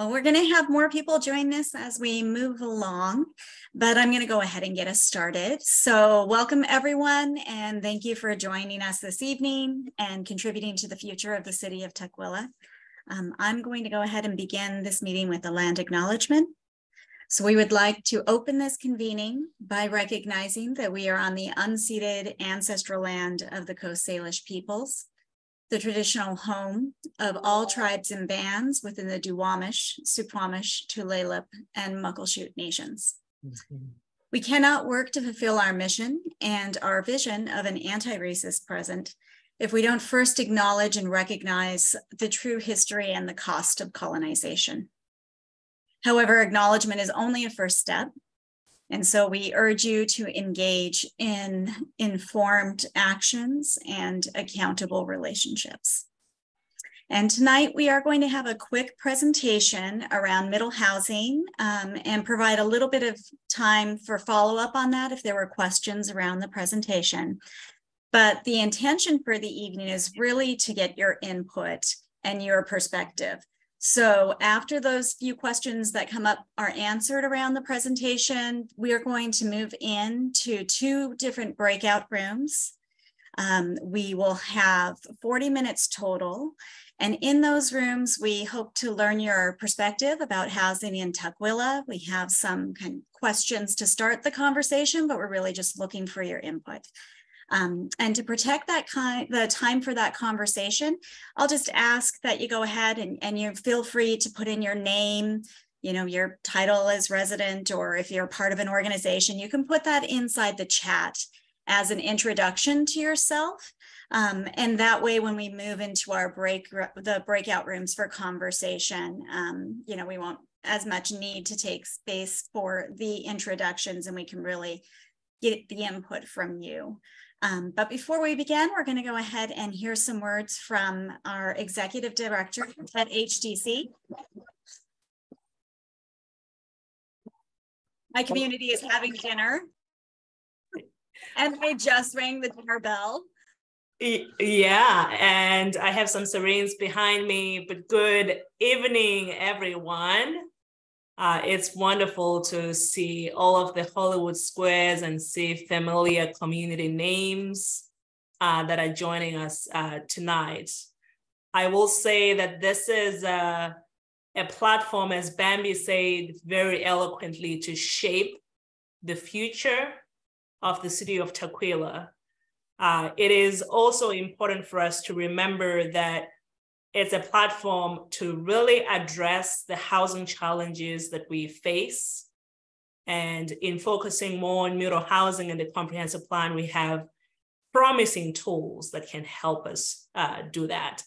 Well, we're going to have more people join us as we move along, but I'm going to go ahead and get us started. So welcome everyone, and thank you for joining us this evening and contributing to the future of the city of Tukwila. I'm going to go ahead and begin this meeting with a land acknowledgement. So we would like to open this convening by recognizing that we are on the unceded ancestral land of the Coast Salish peoples, the traditional home of all tribes and bands within the Duwamish, Suquamish, Tulalip, and Muckleshoot nations. We cannot work to fulfill our mission and our vision of an anti-racist present if we don't first acknowledge and recognize the true history and the cost of colonization. However, acknowledgement is only a first step. And so we urge you to engage in informed actions and accountable relationships. And tonight we are going to have a quick presentation around middle housing and provide a little bit of time for follow-up on that if there were questions around the presentation. But the intention for the evening is really to get your input and your perspective. So after those few questions that come up are answered around the presentation, we are going to move into 2 different breakout rooms. We will have 40 minutes total. And in those rooms, we hope to learn your perspective about housing in Tukwila. We have some kind of questions to start the conversation, but we're really just looking for your input. And to protect the time for that conversation, I'll just ask that you go ahead and you feel free to put in your name, your title as resident, or if you're part of an organization, you can put that inside the chat as an introduction to yourself. And that way, when we move into our breakout rooms for conversation, we won't as much need to take space for the introductions, and we can really get the input from you. But before we begin, we're going to go ahead and hear some words from our executive director at HDC. My community is having dinner, and I just rang the dinner bell. Yeah, and I have some sirens behind me, but good evening, everyone. It's wonderful to see all of the Hollywood squares and see familiar community names that are joining us tonight. I will say that this is a platform, as Bambi said very eloquently, to shape the future of the city of Tukwila. It is also important for us to remember that it's a platform to really address the housing challenges that we face. And in focusing more on middle housing and the comprehensive plan, we have promising tools that can help us do that.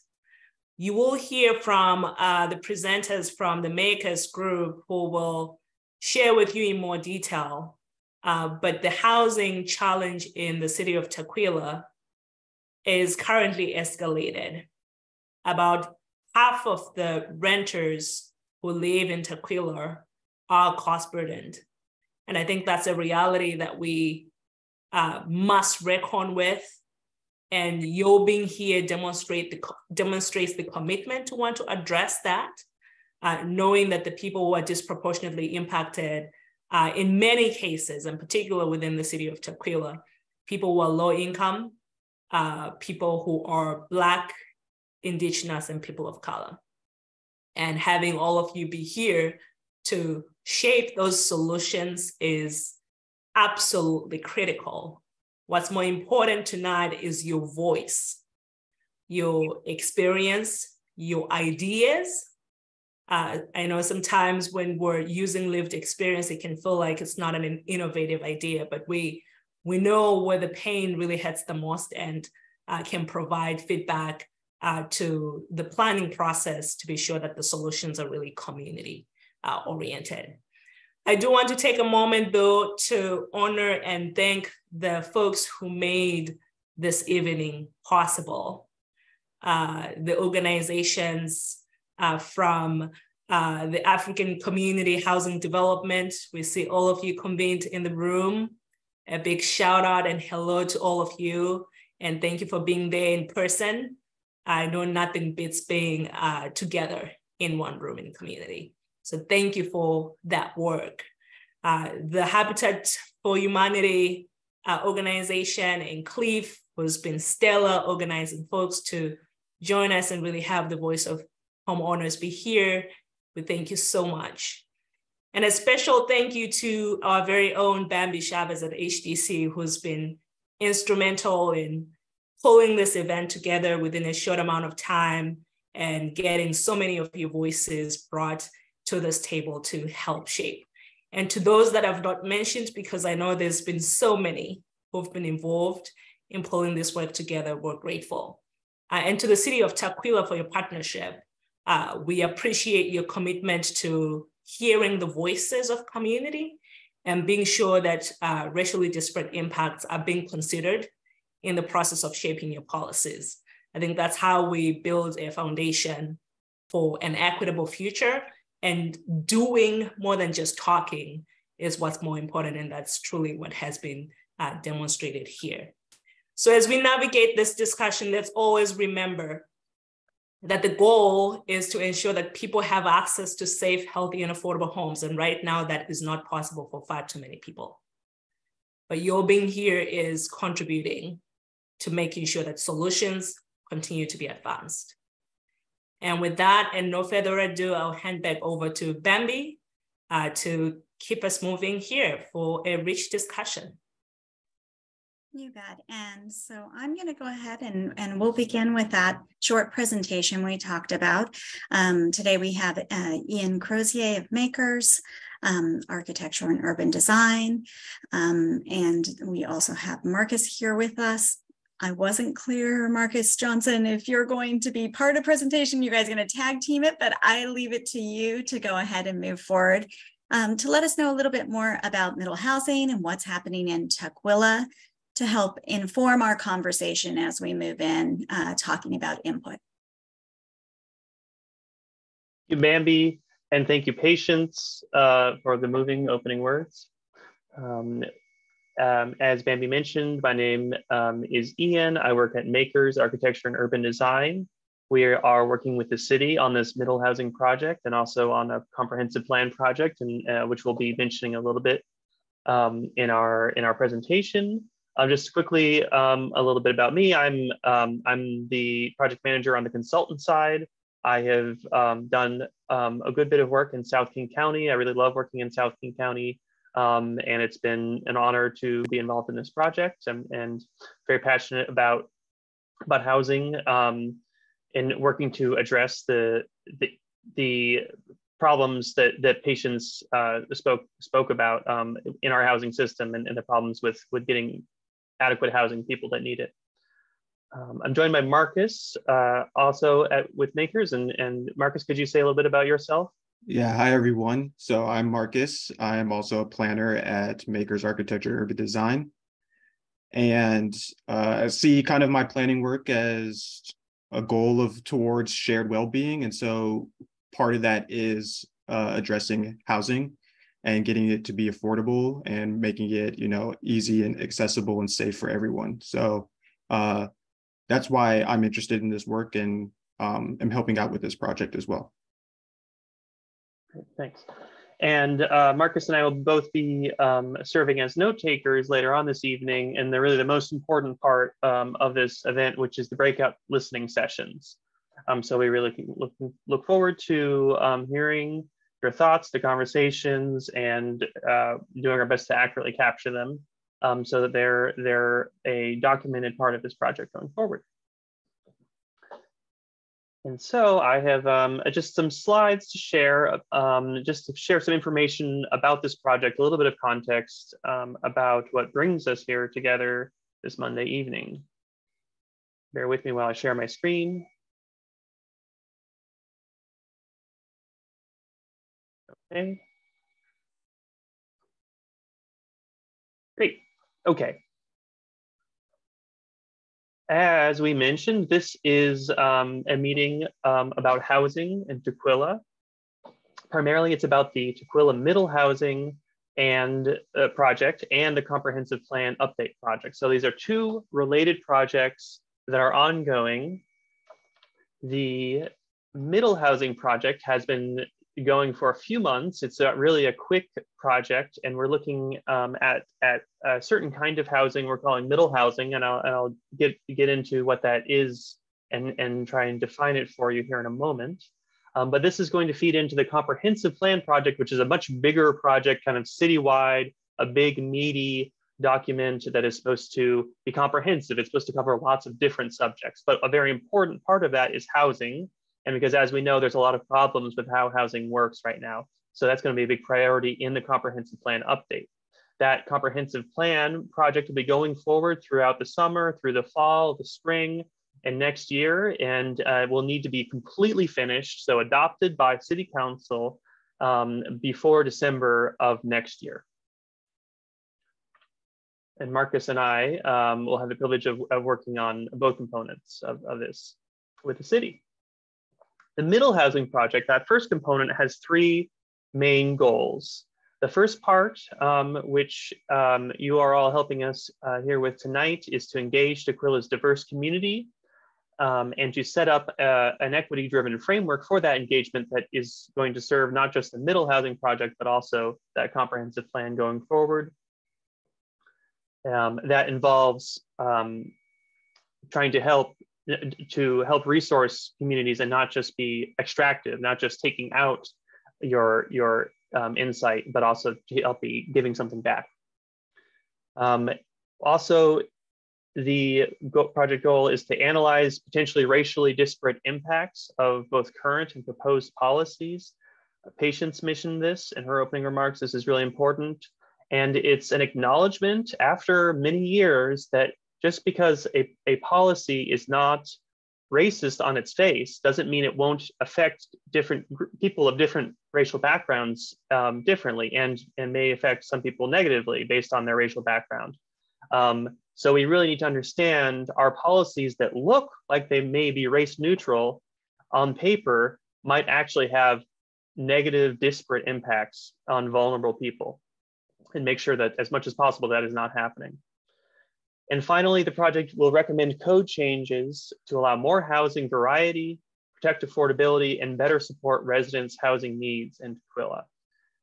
You will hear from the presenters from the Makers Group who will share with you in more detail. But the housing challenge in the city of Tukwila is currently escalated. About half of the renters who live in Tukwila are cost burdened. And I think that's a reality that we must reckon with. And your being here demonstrates the commitment to want to address that, knowing that the people who are disproportionately impacted in many cases, in particular within the city of Tukwila, people who are low income, people who are Black, Indigenous, and people of color. And having all of you be here to shape those solutions is absolutely critical. What's more important tonight is your voice, your experience, your ideas. I know sometimes when we're using lived experience, it can feel like it's not an innovative idea, but we know where the pain really hits the most and can provide feedback to the planning process to be sure that the solutions are really community oriented. I do want to take a moment though to honor and thank the folks who made this evening possible. The organizations from the African Community Housing Development. We see all of you convened in the room. A big shout out and hello to all of you. And thank you for being there in person. I know nothing beats being together in one room in the community. So thank you for that work. The Habitat for Humanity organization in Cleve has been stellar, organizing folks to join us and really have the voice of homeowners be here. We thank you so much. And a special thank you to our very own Bambi Chavez at HDC, who's been instrumental in pulling this event together within a short amount of time and getting so many of your voices brought to this table to help shape. And to those that I've not mentioned, because I know there's been so many who've been involved in pulling this work together, we're grateful. And to the city of Tukwila for your partnership. We appreciate your commitment to hearing the voices of community and being sure that racially disparate impacts are being considered in the process of shaping your policies. I think that's how we build a foundation for an equitable future, and doing more than just talking is what's more important, and that's truly what has been demonstrated here. So as we navigate this discussion, let's always remember that the goal is to ensure that people have access to safe, healthy, and affordable homes. And right now that is not possible for far too many people. But your being here is contributing to making sure that solutions continue to be advanced. And with that, and no further ado, I'll hand back over to Bambi to keep us moving here for a rich discussion. You bet. And so I'm going to go ahead and we'll begin with that short presentation we talked about. Today we have Ian Crozier of Makers, Architecture and Urban Design. And we also have Marcus here with us. I wasn't clear, Marcus Johnson, if you're going to be part of the presentation, you guys are going to tag team it, but I leave it to you to go ahead and move forward to let us know a little bit more about middle housing and what's happening in Tukwila, to help inform our conversation as we move in, talking about input. Thank you, Bambi, and thank you, Patience, for the moving opening words. As Bambi mentioned, my name is Ian. I work at Makers, Architecture and Urban Design. We are working with the city on this middle housing project and also on a comprehensive plan project, and which we'll be mentioning a little bit in our presentation. Just quickly, a little bit about me. I'm the project manager on the consultant side. I have done a good bit of work in South King County. I really love working in South King County, and it's been an honor to be involved in this project, and very passionate about housing and working to address the problems that Patience spoke about in our housing system, and the problems with getting adequate housing people that need it. I'm joined by Marcus, also with Makers. And Marcus, could you say a little bit about yourself? Yeah, hi everyone. So I'm Marcus. I'm also a planner at Makers Architecture and Urban Design. And I see kind of my planning work as a goal towards shared well-being. And so part of that is addressing housing and getting it to be affordable and making it, easy and accessible and safe for everyone. So that's why I'm interested in this work, and I'm helping out with this project as well. Thanks. And Marcus and I will both be serving as note takers later on this evening, and they're really the most important part of this event, which is the breakout listening sessions. So we really look forward to hearing your thoughts, the conversations, and doing our best to accurately capture them so that they're a documented part of this project going forward. And so I have just some slides to share, just to share some information about this project, a little bit of context about what brings us here together this Monday evening. Bear with me while I share my screen. Okay. Great. Okay. As we mentioned, this is a meeting about housing in Tukwila. Primarily, it's about the Tukwila Middle Housing and project and the Comprehensive Plan Update project. So these are two related projects that are ongoing. The Middle Housing project has been going for a few months. It's really a quick project, and we're looking at a certain kind of housing we're calling middle housing, and I'll get into what that is and try and define it for you here in a moment. But this is going to feed into the Comprehensive Plan project, which is a much bigger project, kind of citywide, a big meaty document that is supposed to be comprehensive. It's supposed to cover lots of different subjects, but a very important part of that is housing. And because, as we know, there's a lot of problems with how housing works right now. So that's going to be a big priority in the Comprehensive Plan update. That Comprehensive Plan project will be going forward throughout the summer, through the fall, the spring, and next year, and will need to be completely finished, so adopted by City Council before December of next year. And Marcus and I will have the privilege of working on both components of this with the city. The middle housing project, that first component, has three main goals. The first part, which you are all helping us here with tonight, is to engage Tukwila's diverse community and to set up an equity-driven framework for that engagement that is going to serve not just the middle housing project, but also that comprehensive plan going forward. That involves trying to help resource communities and not just be extractive, not just taking out your insight, but also to help be giving something back. Also, the project goal is to analyze potentially racially disparate impacts of both current and proposed policies. Patience mentioned this in her opening remarks. This is really important. And it's an acknowledgement after many years that just because a policy is not racist on its face doesn't mean it won't affect different people of different racial backgrounds differently, and may affect some people negatively based on their racial background. So we really need to understand our policies that look like they may be race neutral on paper might actually have negative, disparate impacts on vulnerable people, and make sure that as much as possible that is not happening. And finally, the project will recommend code changes to allow more housing variety, protect affordability, and better support residents' housing needs in Tukwila.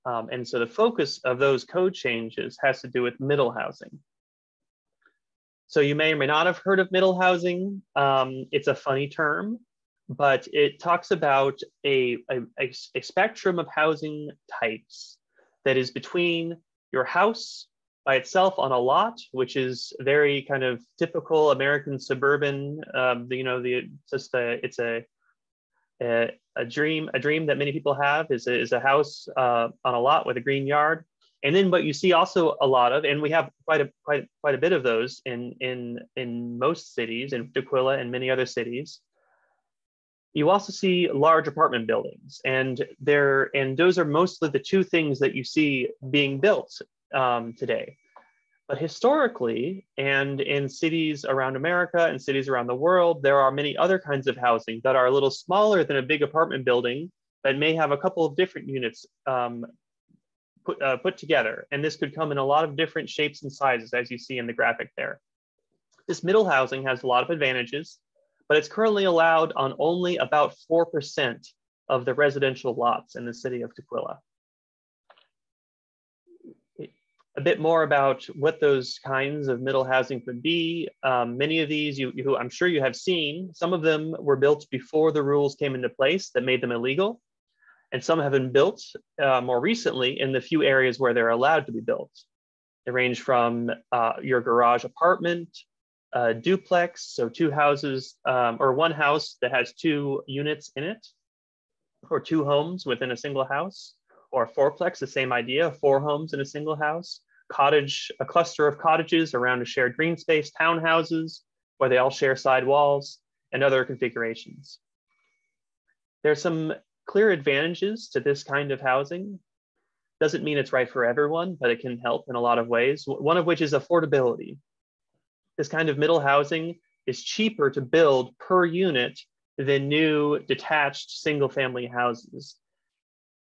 And so the focus of those code changes has to do with middle housing. So you may or may not have heard of middle housing. It's a funny term, but it talks about a spectrum of housing types that is between your house by itself on a lot, which is very kind of typical American suburban. It's a dream that many people have is a house on a lot with a green yard. And then what you see also a lot of, and we have quite a bit of those in most cities, in Tukwila and many other cities. You also see large apartment buildings, and those are mostly the two things that you see being built today. But historically, and in cities around America and cities around the world, there are many other kinds of housing that are a little smaller than a big apartment building, that may have a couple of different units put together. And this could come in a lot of different shapes and sizes, as you see in the graphic there. This middle housing has a lot of advantages, but it's currently allowed on only about 4% of the residential lots in the city of Tukwila. A bit more about what those kinds of middle housing could be. Many of these I'm sure you have seen. Some of them were built before the rules came into place that made them illegal. And some have been built more recently in the few areas where they're allowed to be built. They range from your garage apartment, duplex, so two houses, or one house that has two units in it, or two homes within a single house, or a fourplex, the same idea, 4 homes in a single house, cottage, a cluster of cottages around a shared green space, townhouses, where they all share side walls, and other configurations. There's some clear advantages to this kind of housing. Doesn't mean it's right for everyone, but it can help in a lot of ways, one of which is affordability. This kind of middle housing is cheaper to build per unit than new detached single family houses.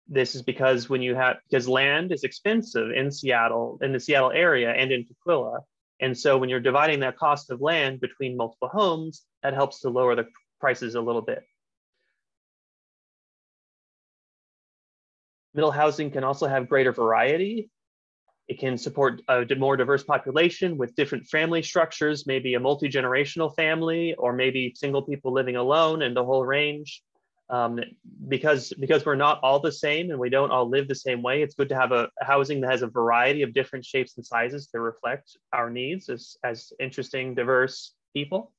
This is because because land is expensive in Seattle, in the Seattle area and in Tukwila. And so when you're dividing that cost of land between multiple homes, that helps to lower the prices a little bit. Middle housing can also have greater variety. It can support a more diverse population with different family structures, maybe a multi-generational family, or maybe single people living alone, and the whole range. Because we're not all the same and we don't all live the same way, it's good to have a housing that has a variety of different shapes and sizes to reflect our needs as interesting, diverse people.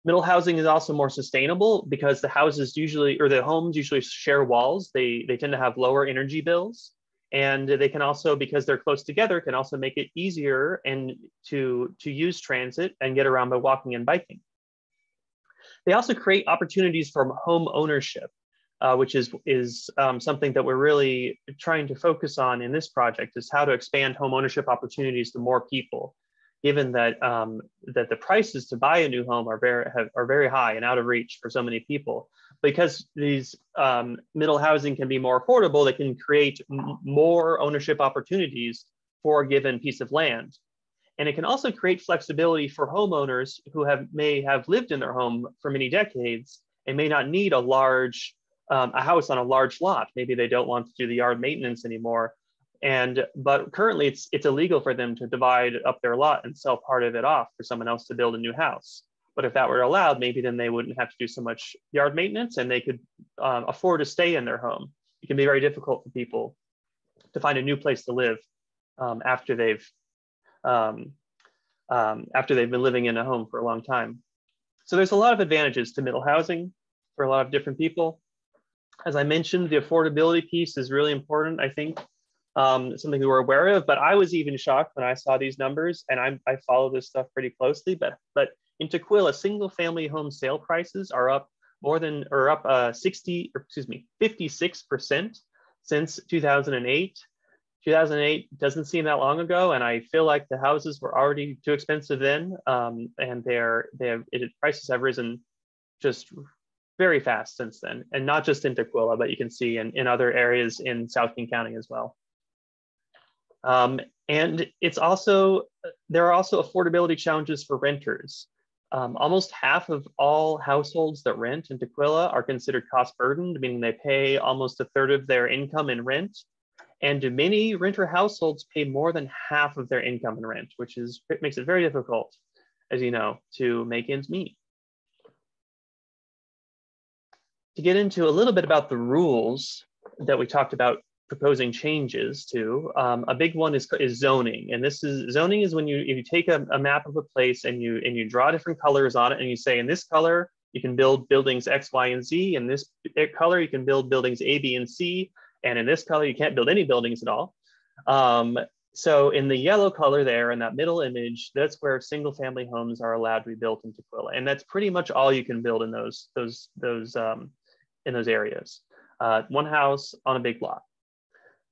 Middle housing is also more sustainable because the houses usually, or the homes usually share walls. They tend to have lower energy bills. And they can also, because they're close together, can also make it easier and to use transit and get around by walking and biking. They also create opportunities for home ownership, which is something that we're really trying to focus on in this project, is how to expand home ownership opportunities to more people, given that that the prices to buy a new home are very high and out of reach for so many people. Because these middle housing can be more affordable, they can create more ownership opportunities for a given piece of land. And it can also create flexibility for homeowners who may have lived in their home for many decades and may not need a house on a large lot. Maybe they don't want to do the yard maintenance anymore. But currently it's illegal for them to divide up their lot and sell part of it off for someone else to build a new house. But if that were allowed, maybe then they wouldn't have to do so much yard maintenance and they could afford to stay in their home. It can be very difficult for people to find a new place to live after they've been living in a home for a long time. So there's a lot of advantages to middle housing for a lot of different people. As I mentioned, the affordability piece is really important, I think, something we were aware of, but I was even shocked when I saw these numbers, and I follow this stuff pretty closely, but in Tukwila, single family home sale prices are up 56% since 2008. 2008 doesn't seem that long ago, and I feel like the houses were already too expensive then, and prices have risen just very fast since then, and not just in Tukwila, but you can see in other areas in South King County as well. And there are also affordability challenges for renters. Almost half of all households that rent in Tukwila are considered cost burdened, meaning they pay almost a third of their income in rent. And many renter households pay more than half of their income in rent, which makes it very difficult, as you know, to make ends meet. To get into a little bit about the rules that we talked about proposing changes to, a big one is zoning. And zoning is when you take a map of a place and you draw different colors on it, and you say, in this color you can build buildings X, Y, and Z. In this color you can build buildings A, B, and C. And in this color you can't build any buildings at all. So in the yellow color there, in that middle image, that's where single family homes are allowed to be built in Tukwila. And that's pretty much all you can build in those areas. One house on a big lot.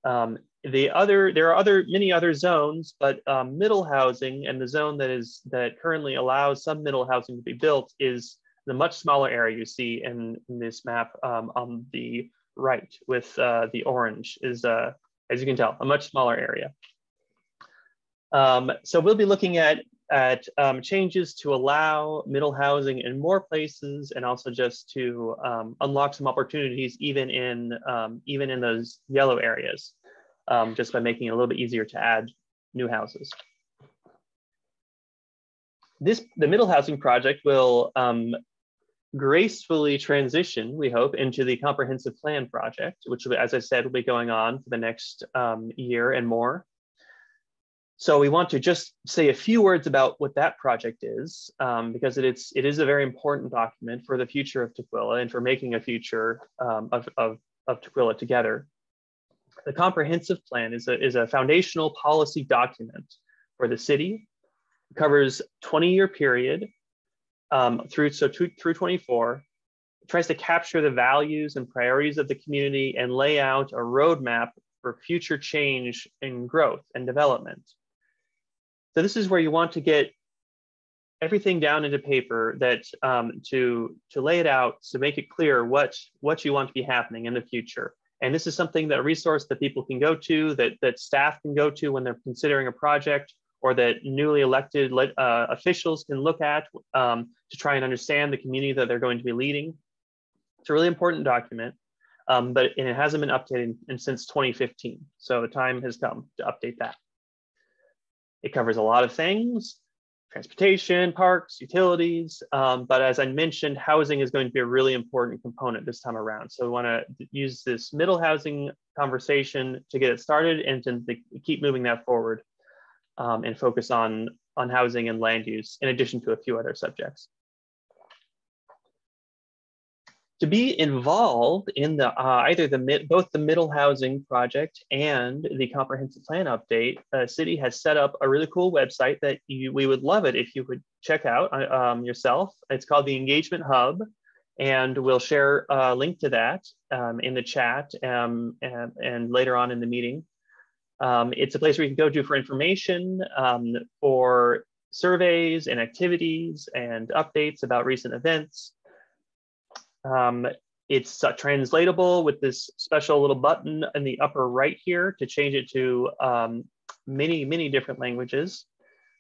There are many other zones, but middle housing, and the zone that currently allows some middle housing to be built, is the much smaller area you see in this map on the right with the orange, is, as you can tell, a much smaller area. So we'll be looking at changes to allow middle housing in more places, and also just to unlock some opportunities even in those yellow areas, just by making it a little bit easier to add new houses. The middle housing project will gracefully transition, we hope, into the comprehensive plan project, which, as I said, will be going on for the next year and more. So we want to just say a few words about what that project is, because it is a very important document for the future of Tukwila and for making a future of Tukwila together. The comprehensive plan is a foundational policy document for the city. It covers a 20-year period through 24. It tries to capture the values and priorities of the community and lay out a roadmap for future change and growth and development. So this is where you want to get everything down into paper, that to lay it out, to make it clear what you want to be happening in the future. And this is something, that a resource that people can go to, that staff can go to when they're considering a project, or that newly elected officials can look at to try and understand the community that they're going to be leading. It's a really important document. but it hasn't been updated since 2015. So the time has come to update that. It covers a lot of things: transportation, parks, utilities, but as I mentioned, housing is going to be a really important component this time around. So we want to use this middle housing conversation to get it started and to keep moving that forward, and focus on housing and land use, in addition to a few other subjects. To be involved in the both the middle housing project and the comprehensive plan update, the city has set up a really cool website that we would love it if you would check out yourself. It's called the Engagement Hub, and we'll share a link to that in the chat and later on in the meeting. It's a place where you can go to for information, for surveys and activities and updates about recent events. It's translatable with this special little button in the upper right here to change it to many different languages,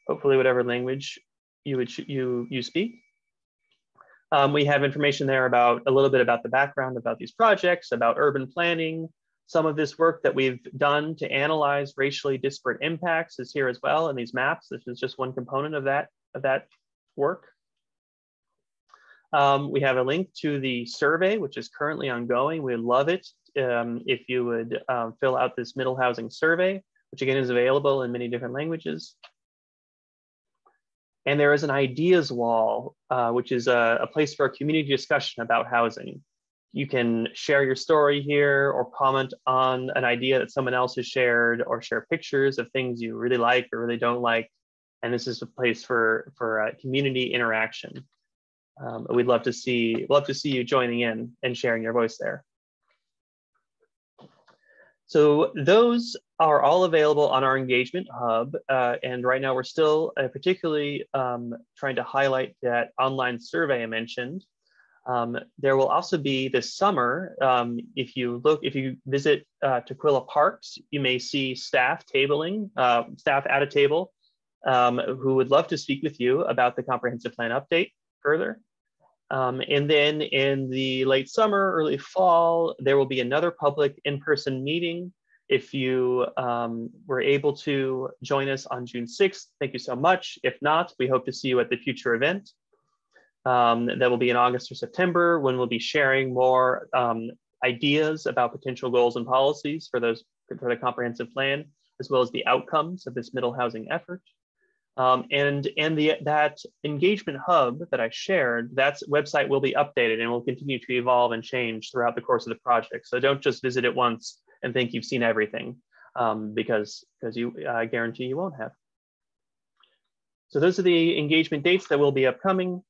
hopefully whatever language you speak. We have information there about a little bit about the background about these projects, about urban planning. Some of this work that we've done to analyze racially disparate impacts is here as well in these maps. This is just one component of that work. We have a link to the survey, which is currently ongoing. We'd love it if you would fill out this middle housing survey, which again is available in many different languages. And there is an ideas wall, which is a place for a community discussion about housing. You can share your story here or comment on an idea that someone else has shared, or share pictures of things you really like or really don't like. And this is a place for community interaction. We'd love to see you joining in and sharing your voice there. So those are all available on our engagement hub. And right now we're still particularly trying to highlight that online survey I mentioned. There will also be this summer, if you visit Tukwila Parks, you may see staff at a table who would love to speak with you about the comprehensive plan update further. And then in the late summer, early fall, there will be another public in-person meeting. If you were able to join us on June 6th, thank you so much. If not, we hope to see you at the future event. That will be in August or September, when we'll be sharing more ideas about potential goals and policies for the comprehensive plan, as well as the outcomes of this middle housing effort. That engagement hub that I shared, that website will be updated and will continue to evolve and change throughout the course of the project. So don't just visit it once and think you've seen everything, because I guarantee you won't have. So those are the engagement dates that will be upcoming.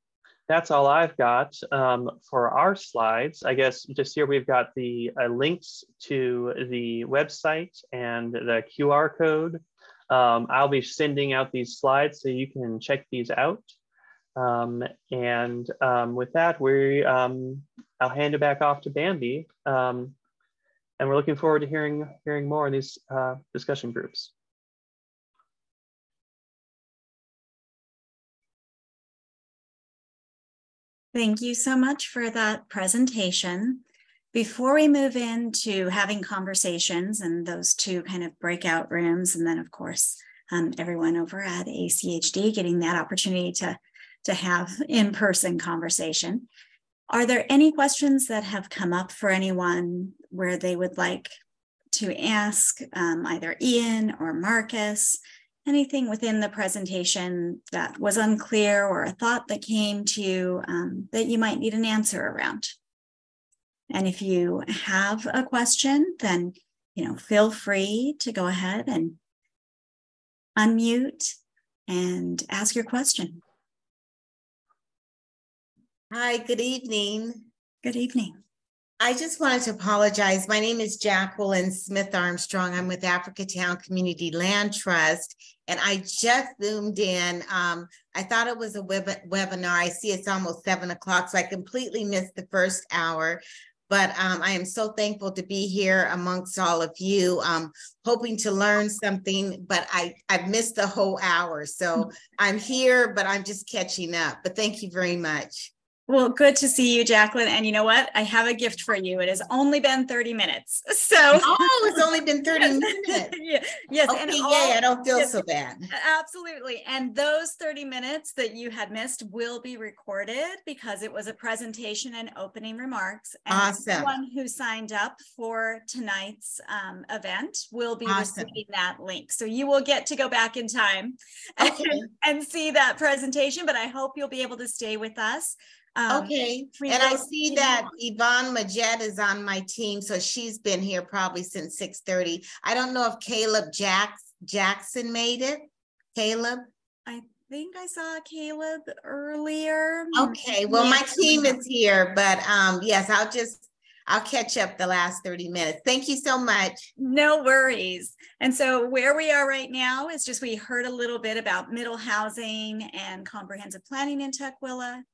That's all I've got for our slides. I guess just here we've got the links to the website and the QR code. I'll be sending out these slides so you can check these out. With that, I'll hand it back off to Bambi. And we're looking forward to hearing more in these discussion groups. Thank you so much for that presentation. Before we move into having conversations and those two kind of breakout rooms, and then of course, everyone over at ACHD getting that opportunity to have in-person conversation, are there any questions that have come up for anyone where they would like to ask either Ian or Marcus? Anything within the presentation that was unclear, or a thought that came to you that you might need an answer around? And if you have a question, then feel free to go ahead and unmute and ask your question. Hi, good evening. Good evening. I just wanted to apologize. My name is Jacqueline Smith Armstrong. I'm with Africatown Community Land Trust, and I just zoomed in. I thought it was a webinar. I see it's almost 7 o'clock, so I completely missed the first hour. But I am so thankful to be here amongst all of you, hoping to learn something, but I've missed the whole hour. So I'm here, but I'm just catching up. But thank you very much. Well, good to see you, Jacqueline. And you know what? I have a gift for you. It has only been 30 minutes. So it's only been 30 minutes. Yes. Okay, and yay, I don't feel so bad. Absolutely. And those 30 minutes that you had missed will be recorded because it was a presentation and opening remarks. And awesome. Everyone who signed up for tonight's event will be receiving that link. So you will get to go back in time and see that presentation, but I hope you'll be able to stay with us. Okay, and I see that Yvonne Majette is on my team, so she's been here probably since 6:30. I don't know if Caleb Jackson made it. Caleb? I think I saw Caleb earlier. Okay, well, my team is here, but yes, I'll catch up the last 30 minutes. Thank you so much. No worries. And so where we are right now is just, we heard a little bit about middle housing and comprehensive planning in Tukwila.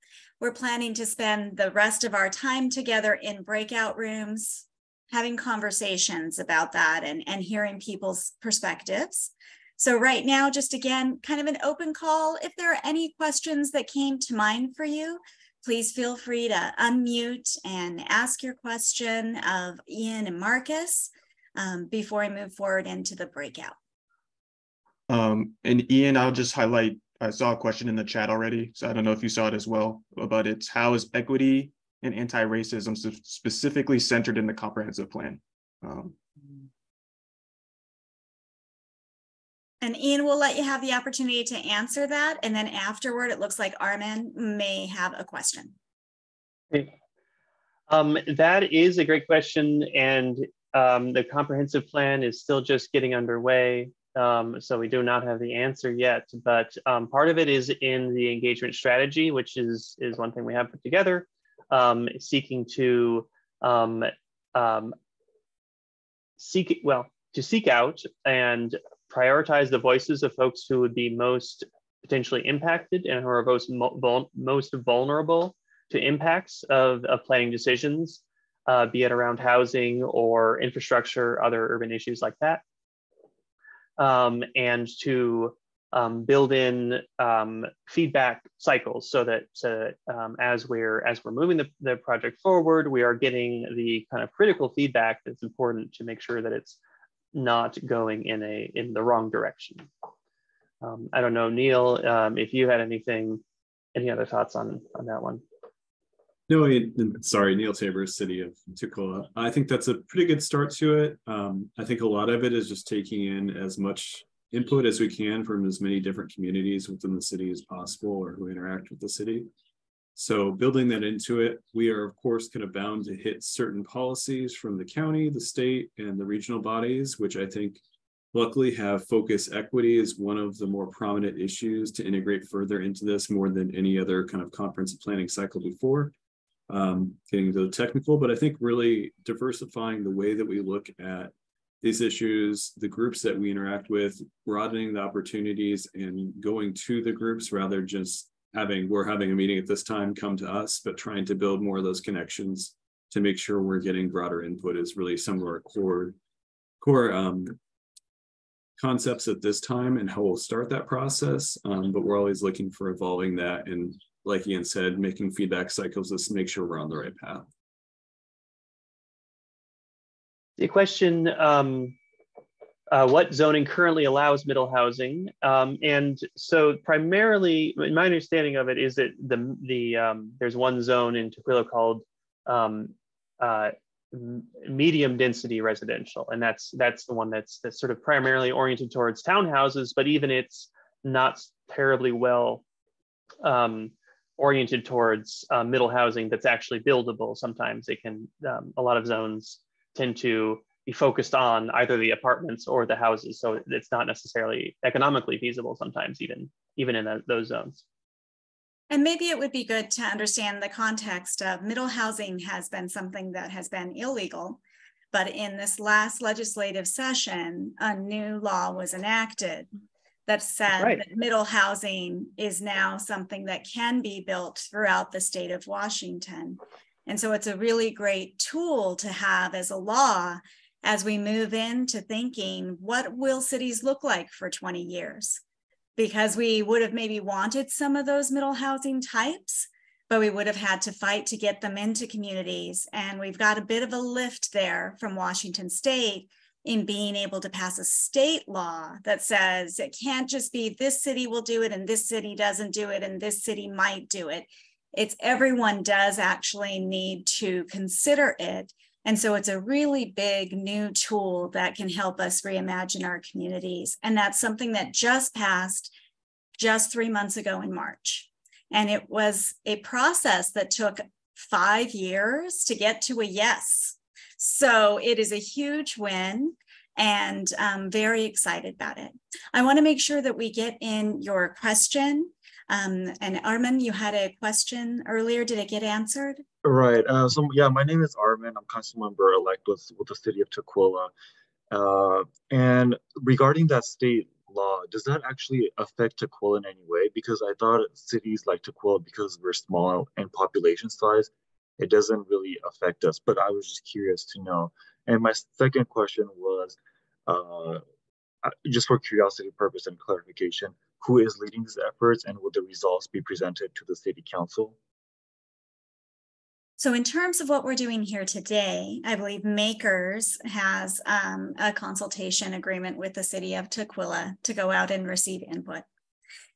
We're planning to spend the rest of our time together in breakout rooms, having conversations about that and hearing people's perspectives. So right now, just again, kind of an open call. If there are any questions that came to mind for you, please feel free to unmute and ask your question of Ian and Marcus before I move forward into the breakout. And Ian, I'll just highlight, I saw a question in the chat already, so I don't know if you saw it as well, but it's how is equity and anti-racism specifically centered in the comprehensive plan? And Ian, we'll let you have the opportunity to answer that. And then afterward, it looks like Armin may have a question. That is a great question. And the comprehensive plan is still just getting underway. So we do not have the answer yet, but part of it is in the engagement strategy, which is one thing we have put together, seeking to seek out and prioritize the voices of folks who would be most potentially impacted and who are most vulnerable to impacts of planning decisions, be it around housing or infrastructure, other urban issues like that. And to build in feedback cycles so that as we're moving the project forward, we are getting the kind of critical feedback that's important to make sure that it's not going in the wrong direction. I don't know, Neil, if you had any other thoughts on that one? No, sorry, Neil Tabor, City of Tukwila. I think that's a pretty good start to it. I think a lot of it is just taking in as much input as we can from as many different communities within the city as possible, or who interact with the city. So building that into it, we are of course kind of bound to hit certain policies from the county, the state, and the regional bodies, which I think luckily have focus equity as one of the more prominent issues to integrate further into this more than any other kind of comprehensive planning cycle before. Getting into the technical, but I think really diversifying the way that we look at these issues, the groups that we interact with, broadening the opportunities and going to the groups rather just we're having a meeting at this time, come to us, but trying to build more of those connections to make sure we're getting broader input is really some of our core concepts at this time and how we'll start that process. But we're always looking for evolving that, and like Ian said, making feedback cycles just to make sure we're on the right path. The question, what zoning currently allows middle housing? And so primarily, my understanding of it is that there's one zone in Tukwila called medium density residential. And that's the one that's sort of primarily oriented towards townhouses, but even it's not terribly well oriented towards middle housing that's actually buildable. Sometimes it can, a lot of zones tend to be focused on either the apartments or the houses. So it's not necessarily economically feasible sometimes, even in those zones. And maybe it would be good to understand the context of middle housing has been something that has been illegal, but in this last legislative session, a new law was enacted that said that middle housing is now something that can be built throughout the state of Washington. And so it's a really great tool to have as a law as we move into thinking, what will cities look like for 20 years? Because we would have maybe wanted some of those middle housing types, but we would have had to fight to get them into communities. And we've got a bit of a lift there from Washington State in being able to pass a state law that says it can't just be this city will do it and this city doesn't do it and this city might do it. It's everyone does actually need to consider it. And so it's a really big new tool that can help us reimagine our communities. And that's something that just passed just 3 months ago in March. And it was a process that took 5 years to get to a yes. So it is a huge win, and I'm very excited about it. I want to make sure that we get in your question. And Armin, you had a question earlier. Did it get answered? Right. So yeah, my name is Armin. I'm council member elect with the city of Tukwila. And regarding that state law, does that actually affect Tukwila in any way? Because I thought cities like Tukwila, because we're small in population size, it doesn't really affect us, but I was just curious to know. And my second question was, just for curiosity purpose and clarification, who is leading these efforts and will the results be presented to the city council? So in terms of what we're doing here today, I believe Makers has a consultation agreement with the city of Tukwila to go out and receive input.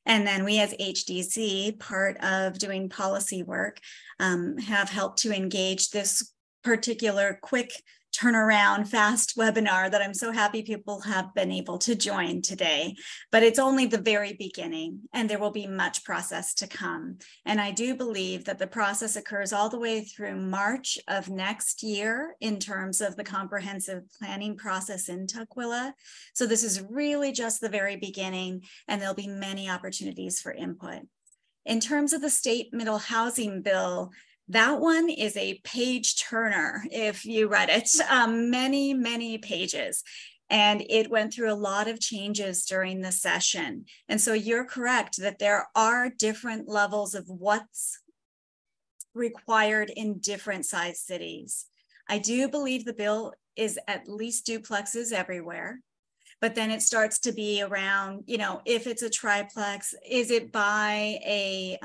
And then we as HDC, part of doing policy work, have helped to engage this particular quick turnaround, fast webinar that I'm so happy people have been able to join today. But it's only the very beginning, and there will be much process to come. And I do believe that the process occurs all the way through March of next year in terms of the comprehensive planning process in Tukwila. So this is really just the very beginning, and there'll be many opportunities for input. In terms of the state middle housing bill, that one is a page turner if you read it, many, many pages. And it went through a lot of changes during the session. And so you're correct that there are different levels of what's required in different size cities. I do believe the bill is at least duplexes everywhere. But then it starts to be around, you know, if it's a triplex, is it by a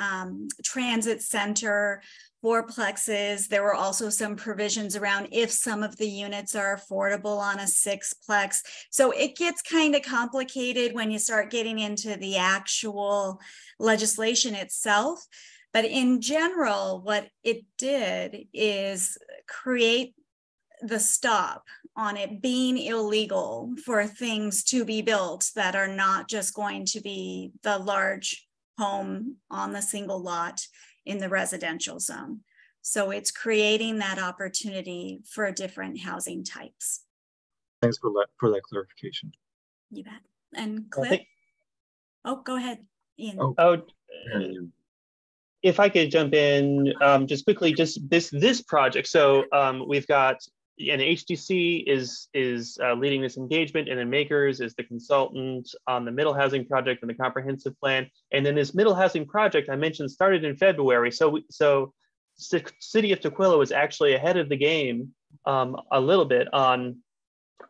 transit center, fourplexes? There were also some provisions around if some of the units are affordable on a sixplex. So it gets kind of complicated when you start getting into the actual legislation itself. But in general, what it did is create the stop on it being illegal for things to be built that are not just going to be the large home on the single lot in the residential zone. So it's creating that opportunity for different housing types. Thanks for that clarification. You bet. And Cliff? Oh, go ahead, Ian. If I could jump in just quickly, just this project. So we've got, and HDC is leading this engagement, and then Makers is the consultant on the middle housing project and the comprehensive plan. And then this middle housing project I mentioned started in February. So City of Tukwila was actually ahead of the game a little bit on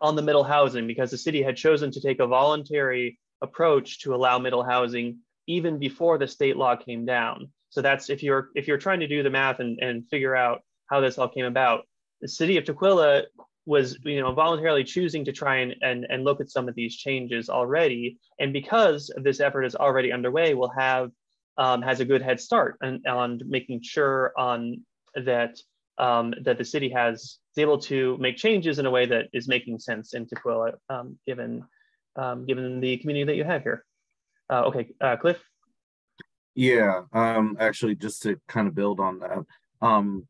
the middle housing, because the city had chosen to take a voluntary approach to allow middle housing even before the state law came down. So that's if you're trying to do the math and figure out how this all came about. The city of Tukwila was, voluntarily choosing to try and look at some of these changes already. And because this effort is already underway, will have has a good head start on making sure that the city is able to make changes in a way that is making sense in Tukwila, given the community that you have here. Okay, Cliff. Yeah, actually, just to kind of build on that.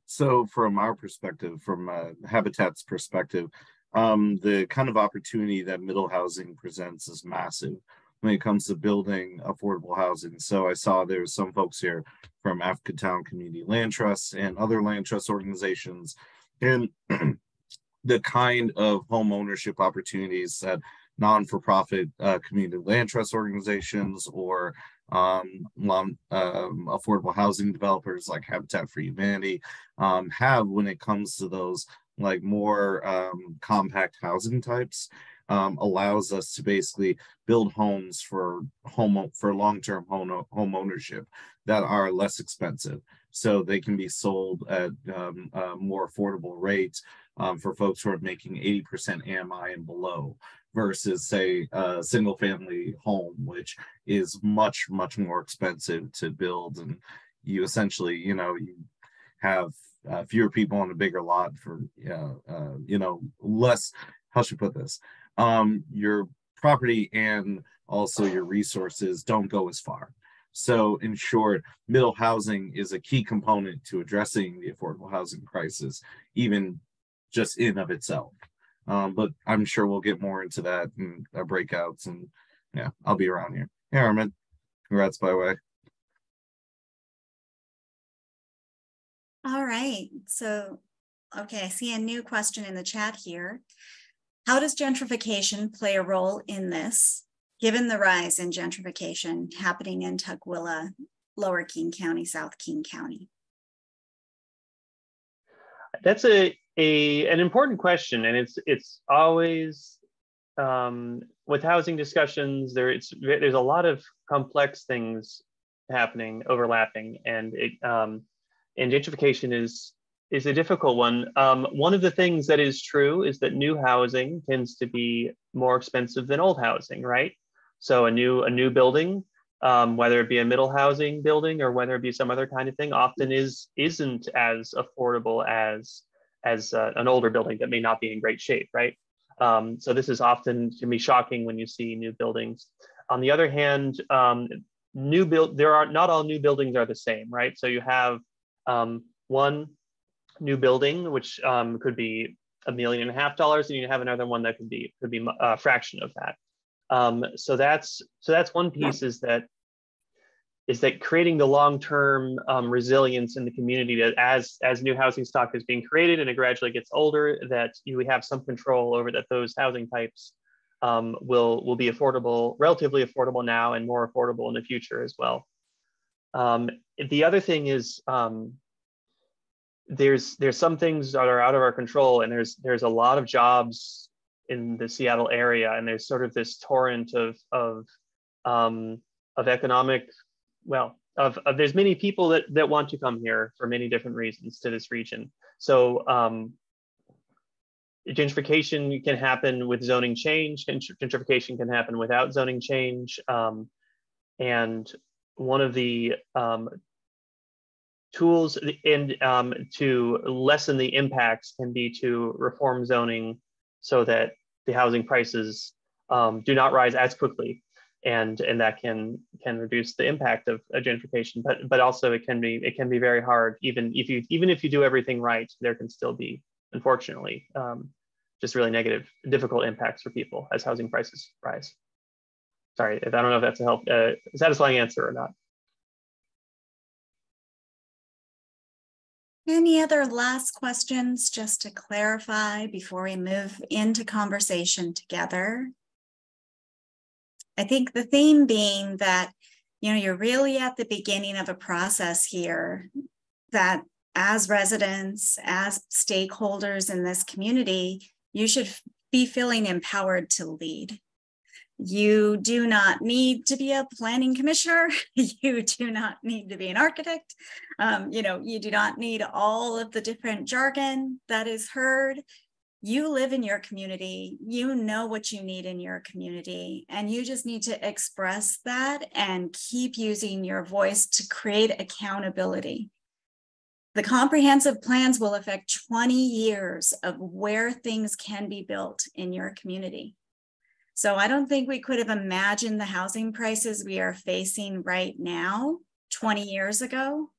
So from our perspective, from Habitat's perspective, the kind of opportunity that middle housing presents is massive when it comes to building affordable housing. So I saw there were some folks here from Africa Town Community Land Trust and other land trust organizations, and the kind of home ownership opportunities that non-for-profit community land trust organizations or affordable housing developers like Habitat for Humanity have when it comes to those like more compact housing types, allows us to basically build homes for long-term home ownership that are less expensive. so they can be sold at more affordable rates for folks who are making 80% AMI and below, versus say a single family home, which is much more expensive to build. And you essentially, you have fewer people on a bigger lot for less, how should I put this, your property and also your resources don't go as far. So in short, middle housing is a key component to addressing the affordable housing crisis, even just in of itself. But I'm sure we'll get more into that in our breakouts, and yeah, I'll be around here. Hey, Armin, congrats by the way. All right, so, okay, I see a new question in the chat here. How does gentrification play a role in this, given the rise in gentrification happening in Tukwila, Lower King County, South King County? That's an important question, and it's always with housing discussions. There's a lot of complex things happening, overlapping, and gentrification is a difficult one. One of the things that is true is that new housing tends to be more expensive than old housing, right? So a new building, whether it be a middle housing building or whether it be some other kind of thing, often isn't as affordable as an older building that may not be in great shape, right? So this is often can be shocking when you see new buildings. On the other hand, not all new buildings are the same, right? So you have one new building, which could be $1.5 million, and you have another one that could be a fraction of that. So that's one piece, is that creating the long-term resilience in the community, that as new housing stock is being created and it gradually gets older, that we have some control over that those housing types will be affordable, relatively affordable now, and more affordable in the future as well. The other thing is there's some things that are out of our control, and there's a lot of jobs in the Seattle area, and there's sort of this torrent of economic, there's many people that want to come here for many different reasons to this region. So gentrification can happen with zoning change, gentrification can happen without zoning change, and one of the tools to lessen the impacts can be to reform zoning so that the housing prices do not rise as quickly, and that can reduce the impact of gentrification. But also it can be very hard. Even if you do everything right, there can still be, unfortunately, just really negative, difficult impacts for people as housing prices rise. Sorry, I don't know if that's a satisfying answer or not. Any other last questions, just to clarify before we move into conversation together? I think the theme being that, you're really at the beginning of a process here, that as residents, as stakeholders in this community, you should be feeling empowered to lead. You do not need to be a planning commissioner. You do not need to be an architect. You do not need all of the different jargon that is heard. You live in your community. You know what you need in your community, and you just need to express that and keep using your voice to create accountability. The comprehensive plans will affect 20 years of where things can be built in your community. So I don't think we could have imagined the housing prices we are facing right now 20 years ago.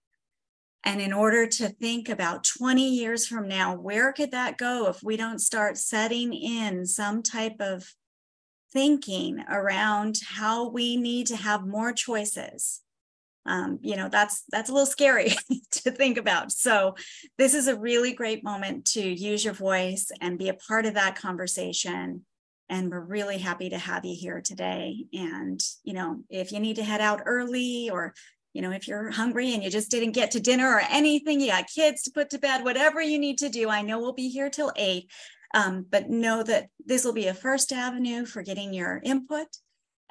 And in order to think about 20 years from now, where could that go if we don't start setting in some type of thinking around how we need to have more choices? That's a little scary to think about. So this is a really great moment to use your voice and be a part of that conversation. And we're really happy to have you here today. And, if you need to head out early, or, if you're hungry and you just didn't get to dinner or anything, you got kids to put to bed, whatever you need to do, I know we'll be here till 8, but know that this will be a first avenue for getting your input.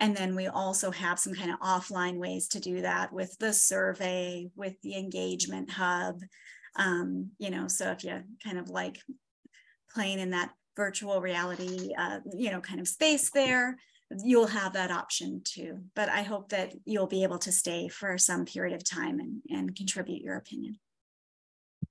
And then we also have some kind of offline ways to do that with the survey, with the engagement hub. You know, so if you kind of like playing in that virtual reality, you know, kind of space there, you'll have that option too. But I hope that you'll be able to stay for some period of time and contribute your opinion.